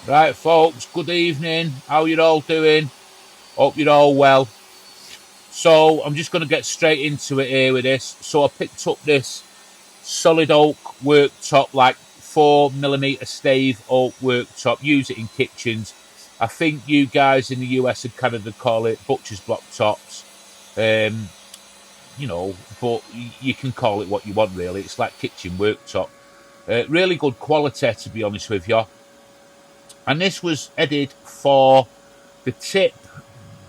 Right, folks, good evening. How you all doing? Hope you're all well. So, I'm just going to get straight into it here with this. So, I picked up this solid oak worktop, like 4mm stave oak worktop. Use it in kitchens. I think you guys in the US and Canada call it butcher's block tops. Um, but you can call it what you want, really. It's like kitchen worktop. Really good quality, to be honest with you. And this was headed for the tip.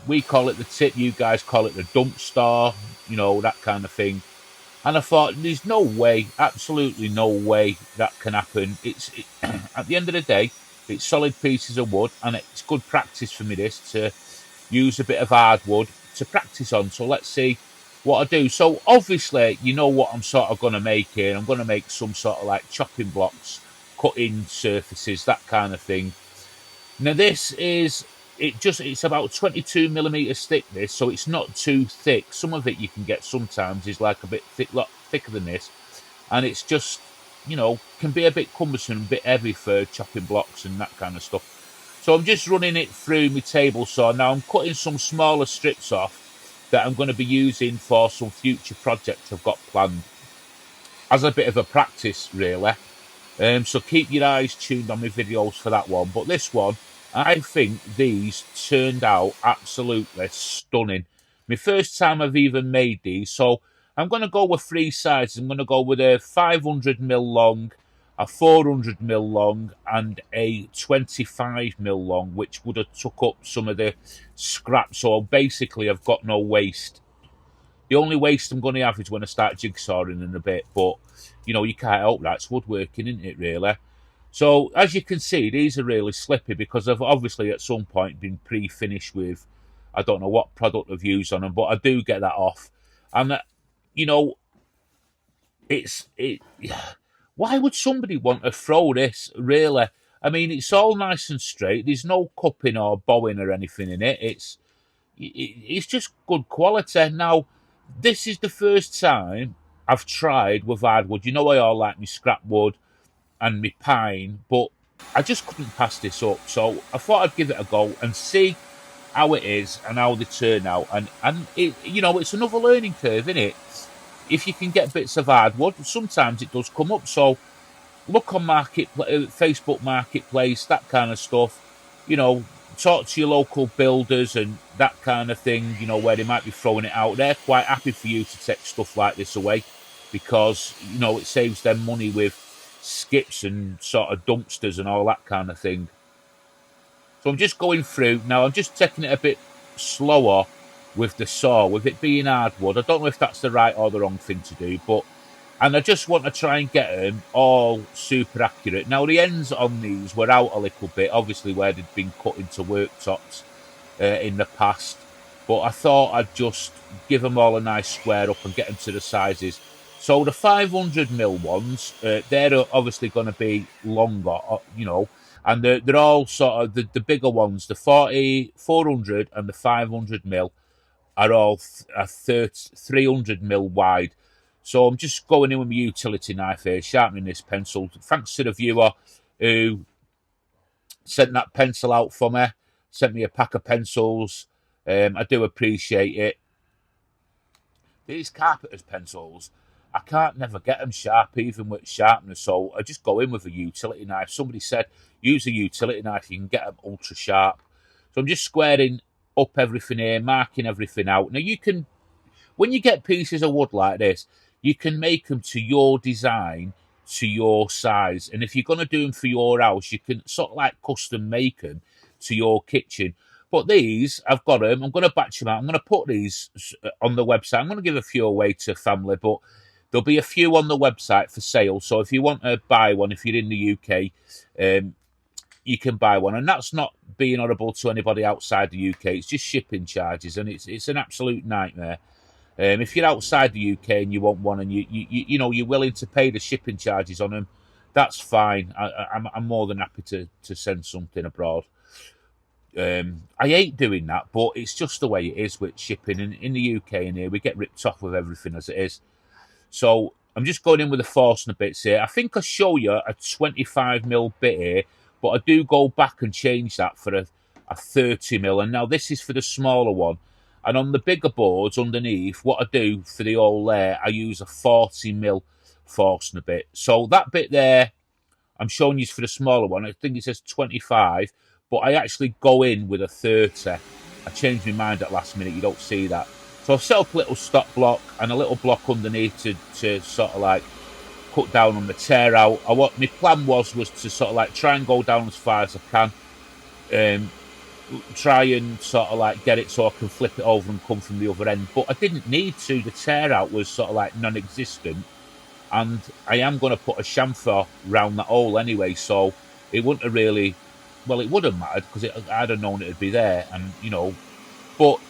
We call it the tip. You guys call it the dump star. That kind of thing. And I thought, there's no way, absolutely no way that can happen. At the end of the day, it's solid pieces of wood, and it's good practice for me this to use a bit of hardwood to practice on. So let's see what I do. So obviously, you know what I'm sort of going to make here. I'm going to make some sort of like chopping blocks, cutting surfaces, that kind of thing. Now this is it's about 22mm thickness, so it's not too thick. Some of it you can get sometimes is like a bit lot thicker than this, and it's just can be a bit cumbersome, a bit heavy for chopping blocks and that kind of stuff. So I'm just running it through my table saw. Now I'm cutting some smaller strips off that I'm going to be using for some future projects I've got planned as a bit of a practice, really. So keep your eyes tuned on my videos for that one. But this one, I think these turned out absolutely stunning. My first time I've even made these. So I'm going to go with three sizes. I'm going to go with a 500mm long, a 400mm long, and a 25mm long, which would have took up some of the scrap. So basically, I've got no waste. The only waste I'm going to have is when I start jigsawing in a bit. But, you can't help that. It's woodworking, isn't it, really? So, as you can see, these are really slippy because I've obviously at some point been pre-finished with, I don't know what product I've used on them, but I do get that off. And, why would somebody want to throw this, really? I mean, it's all nice and straight. There's no cupping or bowing or anything in it. It's just good quality. Now, this is the first time I've tried with hardwood. I all like me scrap wood and me pine, but I just couldn't pass this up. So I thought I'd give it a go and see how it is and how they turn out. And it's another learning curve, isn't it? If you can get bits of hardwood, sometimes it does come up. So look on Facebook Marketplace, that kind of stuff. Talk to your local builders and that kind of thing, where they might be throwing it out. They're quite happy for you to take stuff like this away because, it saves them money with skips and sort of dumpsters and all that kind of thing. So I'm just going through. Now I'm just taking it a bit slower with the saw, with it being hardwood. I don't know if that's the right or the wrong thing to do, and I just want to try and get them all super accurate. Now, the ends on these were out a little bit, obviously, where they'd been cut into worktops in the past. But I thought I'd just give them all a nice square up and get them to the sizes. So the 500mm ones, they're obviously going to be longer, and they're all sort of the bigger ones, the 400 and the 500mm are all 300mm wide. So I'm just going in with my utility knife here, sharpening this pencil. Thanks to the viewer who sent that pencil out for me, sent me a pack of pencils. I do appreciate it. These carpenter's pencils, I can't never get them sharp, even with sharpeners. So I just go in with a utility knife. Somebody said, use a utility knife, you can get them ultra sharp. So I'm just squaring up everything here, marking everything out. Now you can, when you get pieces of wood like this, you can make them to your design, to your size. And if you're going to do them for your house, you can sort of like custom make them to your kitchen. But these, I've got them. I'm going to batch them out. I'm going to put these on the website. I'm going to give a few away to family, but there'll be a few on the website for sale. So if you want to buy one, if you're in the UK, you can buy one. And that's not being horrible to anybody outside the UK. It's just shipping charges, and it's an absolute nightmare. If you're outside the UK and you want one, and you're willing to pay the shipping charges on them, that's fine. I'm more than happy to send something abroad. I hate doing that, but it's just the way it is with shipping. In the UK and here, we get ripped off with everything as it is. So I'm just going in with the Forstner bits here. I think I'll show you a 25mm bit here, but I do go back and change that for a 30mm, and now this is for the smaller one. And on the bigger boards underneath, what I do for the hole there, I use a 40mm Forstner bit. So that bit there, I'm showing you for the smaller one. I think it says 25, but I actually go in with a 30. I changed my mind at last minute. You don't see that. So I've set up a little stop block and a little block underneath to sort of like cut down on the tear out. My plan was to sort of like try and go down as far as I can. Try and sort of like get it so I can flip it over and come from the other end. But I didn't need to. The tear out was sort of like non-existent. And I am going to put a chamfer round that hole anyway, so it wouldn't have really, well, it would have mattered because I'd have known it'd be there, and you know. But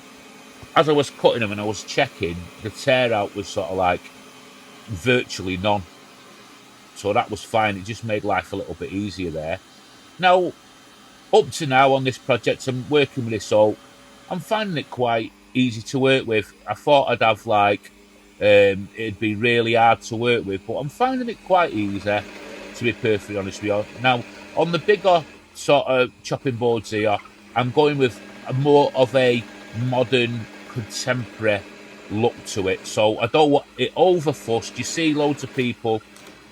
as I was cutting them and I was checking, the tear out was sort of like virtually none, so that was fine. It just made life a little bit easier there. Now, up to now on this project, I'm working with this oak. I'm finding it quite easy to work with. I thought I'd have like it'd be really hard to work with, but I'm finding it quite easy, to be perfectly honest with you. Now, on the bigger sort of chopping boards here, I'm going with more of a modern, contemporary look to it. So I don't want it overfussed. You see loads of people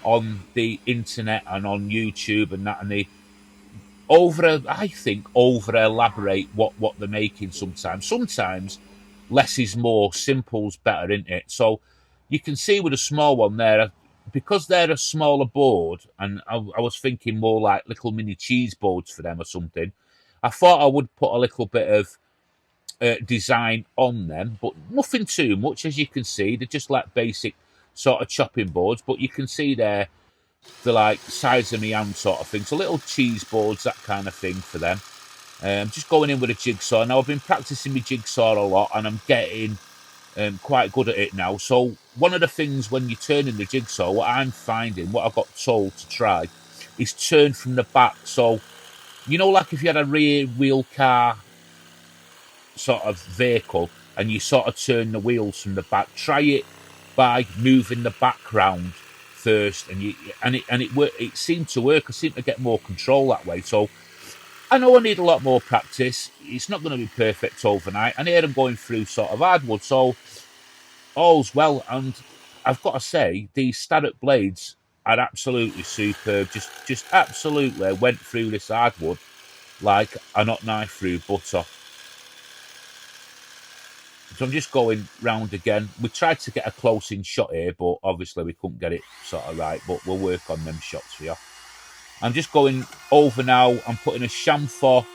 on the internet and on YouTube and that, and they I think over elaborate what they're making sometimes. Sometimes less is more, simple's better, isn't it? So you can see with a small one there, because they're a smaller board, and I was thinking more like little mini cheese boards for them or something, I thought I would put a little bit of design on them, but nothing too much. As you can see, they're just like basic sort of chopping boards, but you can see they're like size of my hand sort of thing. So little cheese boards, that kind of thing for them. I'm just going in with a jigsaw. Now, I've been practicing my jigsaw a lot, and I'm getting quite good at it now. So one of the things when you're turning the jigsaw, what I'm finding, what I got told to try, is turn from the back. So, you know, like if you had a rear wheel car sort of vehicle, and you sort of turn the wheels from the back, try it by moving the background first, and it seemed to work. I seem to get more control that way. So I know I need a lot more practice. It's not going to be perfect overnight. And here I'm going through sort of hardwood, so all's well. And I've got to say, these Starrett blades are absolutely superb. Just absolutely went through this hardwood like a hot knife through butter. So I'm just going round again. We tried to get a close-in shot here, but obviously we couldn't get it sort of right. But we'll work on them shots for you. I'm just going over now. I'm putting a chamfer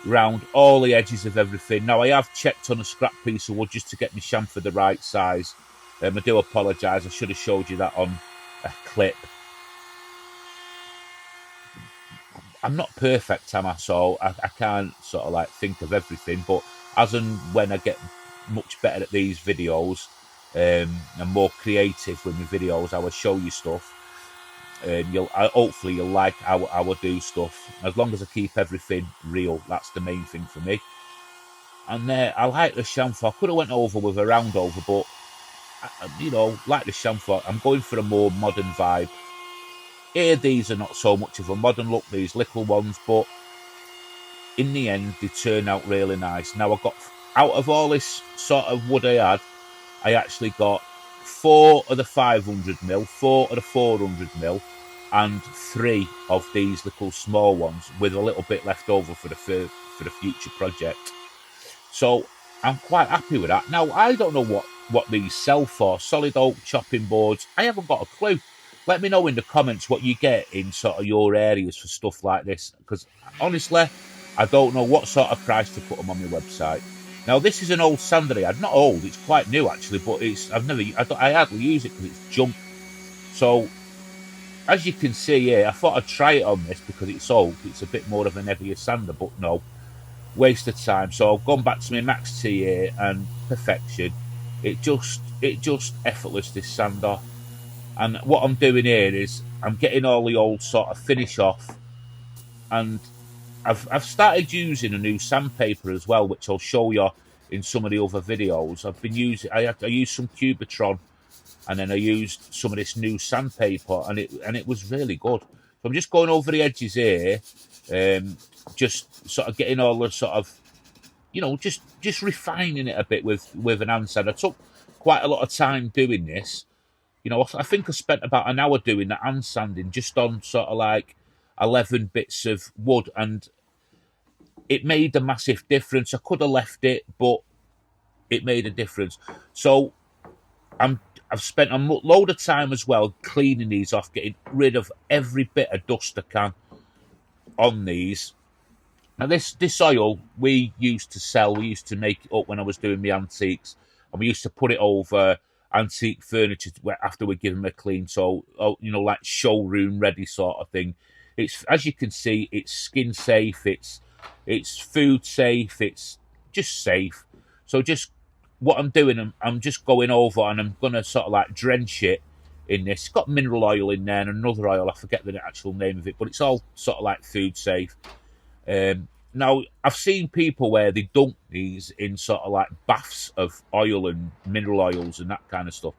round all the edges of everything. Now, I have checked on a scrap piece of wood just to get my chamfer the right size. I do apologise. I should have showed you that on a clip. I'm not perfect, am I? So I can't sort of like think of everything. But as and when I get much better at these videos and more creative with my videos, I will show you stuff. And hopefully you'll like how I do stuff. As long as I keep everything real, that's the main thing for me. And I like the chamfer. I could have went over with a round over, but you know, like the chamfer, I'm going for a more modern vibe. Here, these are not so much of a modern look, these little ones, but in the end, they turn out really nice. Now, I got out of all this sort of wood I actually got 4 of the 500mm, 4 of the 400mm, and 3 of these little small ones with a little bit left over for the future project. So I'm quite happy with that. Now, I don't know what these sell for. Solid oak chopping boards. I haven't got a clue. Let me know in the comments what you get in sort of your areas for stuff like this, because honestly, I don't know what sort of price to put them on my website. Now, this is an old sander I had. Not old, it's quite new actually, but I hardly use it because it's junk. So, as you can see here, I thought I'd try it on this because it's old. It's a bit more of an heavier sander, but no, waste of time. So I've gone back to my Max T here and perfection. It just effortless, this sander. And what I'm doing here is I'm getting all the old sort of finish off, and I've started using a new sandpaper as well, which I'll show you in some of the other videos. I used some Cubitron, and then I used some of this new sandpaper, and it was really good. So I'm just going over the edges here, Just sort of getting all the sort of, just refining it a bit with an hand sand. I took quite a lot of time doing this. I think I spent about an hour doing the hand sanding just on sort of like 11 bits of wood, and it made a massive difference. I could have left it, but it made a difference. So I've spent a load of time as well cleaning these off, getting rid of every bit of dust I can on these. Now this oil we used to sell, we used to make it up when I was doing my antiques, and we used to put it over antique furniture after we give them a clean, so like showroom ready sort of thing. It's, as you can see, it's skin safe, it's food safe, it's just safe. So just what I'm doing, I'm just going over and I'm gonna sort of like drench it in this. It's got mineral oil in there and another oil, I forget the actual name of it, but it's all sort of like food safe. Now, I've seen people where they dunk these in sort of like baths of oil and mineral oils and that kind of stuff.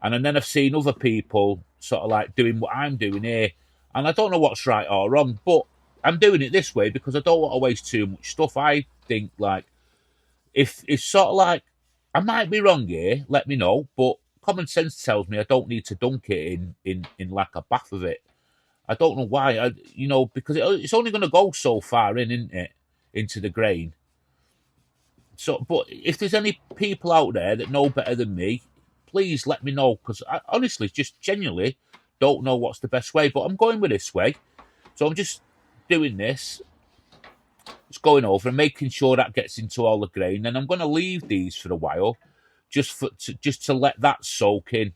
And then I've seen other people sort of like doing what I'm doing here. And I don't know what's right or wrong, but I'm doing it this way because I don't want to waste too much stuff. I think like, if it's sort of like, I might be wrong here, let me know, but common sense tells me I don't need to dunk it in like a bath of it. I don't know why, because it's only going to go so far in, isn't it, into the grain. So, but if there's any people out there that know better than me, please let me know, because I honestly just genuinely don't know what's the best way, but I'm going with this way. So I'm just doing this, just going over and making sure that gets into all the grain. And I'm going to leave these for a while, just to let that soak in.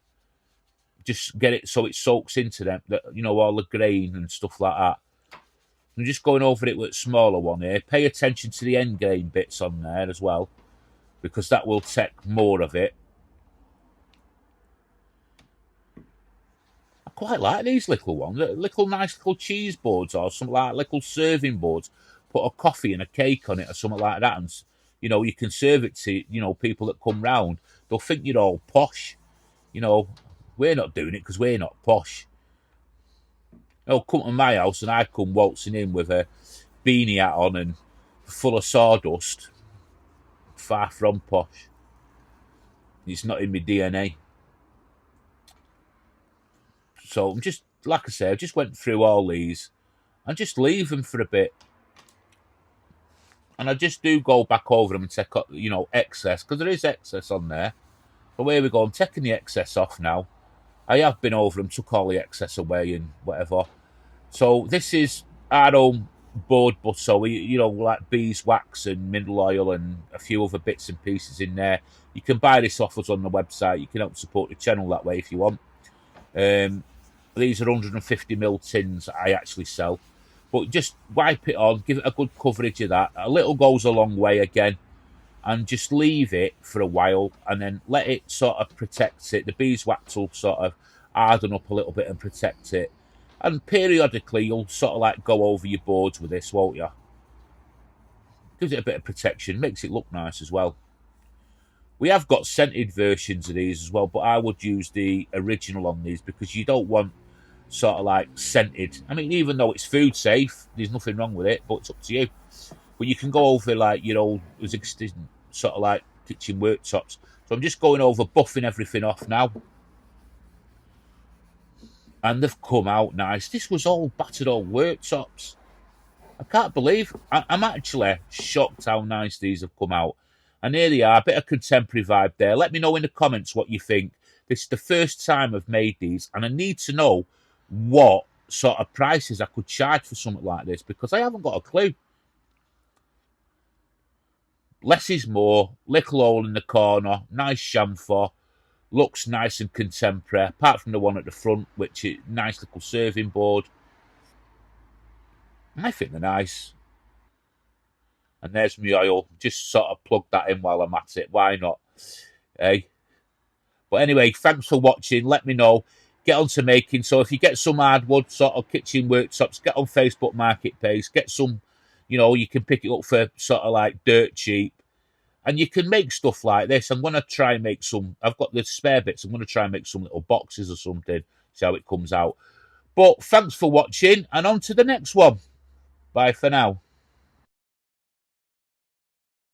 Just get it so it soaks into them, all the grain and stuff like that. I'm just going over it with a smaller one here. Pay attention to the end grain bits on there as well, because that will take more of it. I quite like these little ones, little nice little cheese boards or something like little serving boards. Put a coffee and a cake on it or something like that, and you can serve it to people that come round. They'll think you're all posh. We're not doing it because we're not posh. They'll come to my house and I come waltzing in with a beanie hat on and full of sawdust. Far from posh. It's not in my DNA. So I'm just, like I say, I just went through all these and just leave them for a bit. And I just do go back over them and take up, excess, because there is excess on there. So here we go, I'm taking the excess off now. I have been over them, took all the excess away and whatever. So this is our own board butter, like beeswax and mineral oil and a few other bits and pieces in there. You can buy this off us on the website. You can help support the channel that way if you want. These are 150ml tins that I actually sell. But just wipe it on, give it a good coverage of that. A little goes a long way again. And just leave it for a while and then let it sort of protect it. The beeswax will sort of harden up a little bit and protect it. And periodically you'll sort of like go over your boards with this, won't you? Gives it a bit of protection, makes it look nice as well. We have got scented versions of these as well, but I would use the original on these because you don't want sort of like scented. I mean, even though it's food safe, there's nothing wrong with it, but it's up to you. But you can go over like your old existing sort of like kitchen worktops. So I'm just going over, buffing everything off now. And they've come out nice. This was all battered old worktops. I can't believe, I'm actually shocked how nice these have come out. And here they are, a bit of contemporary vibe there. Let me know in the comments what you think. This is the first time I've made these, and I need to know what sort of prices I could charge for something like this, because I haven't got a clue. Less is more, little hole in the corner, nice chamfer, looks nice and contemporary, apart from the one at the front, which is nice little serving board. I think they're nice. And there's my oil. Just sort of plug that in while I'm at it. Why not? Hey. But anyway, thanks for watching. Let me know. Get on to making. So if you get some hardwood sort of kitchen worktops, get on Facebook Marketplace. Get some, you can pick it up for sort of like dirt cheap. And you can make stuff like this. I'm going to try and make some. I've got the spare bits. I'm going to try and make some little boxes or something. See how it comes out. But thanks for watching. And on to the next one. Bye for now.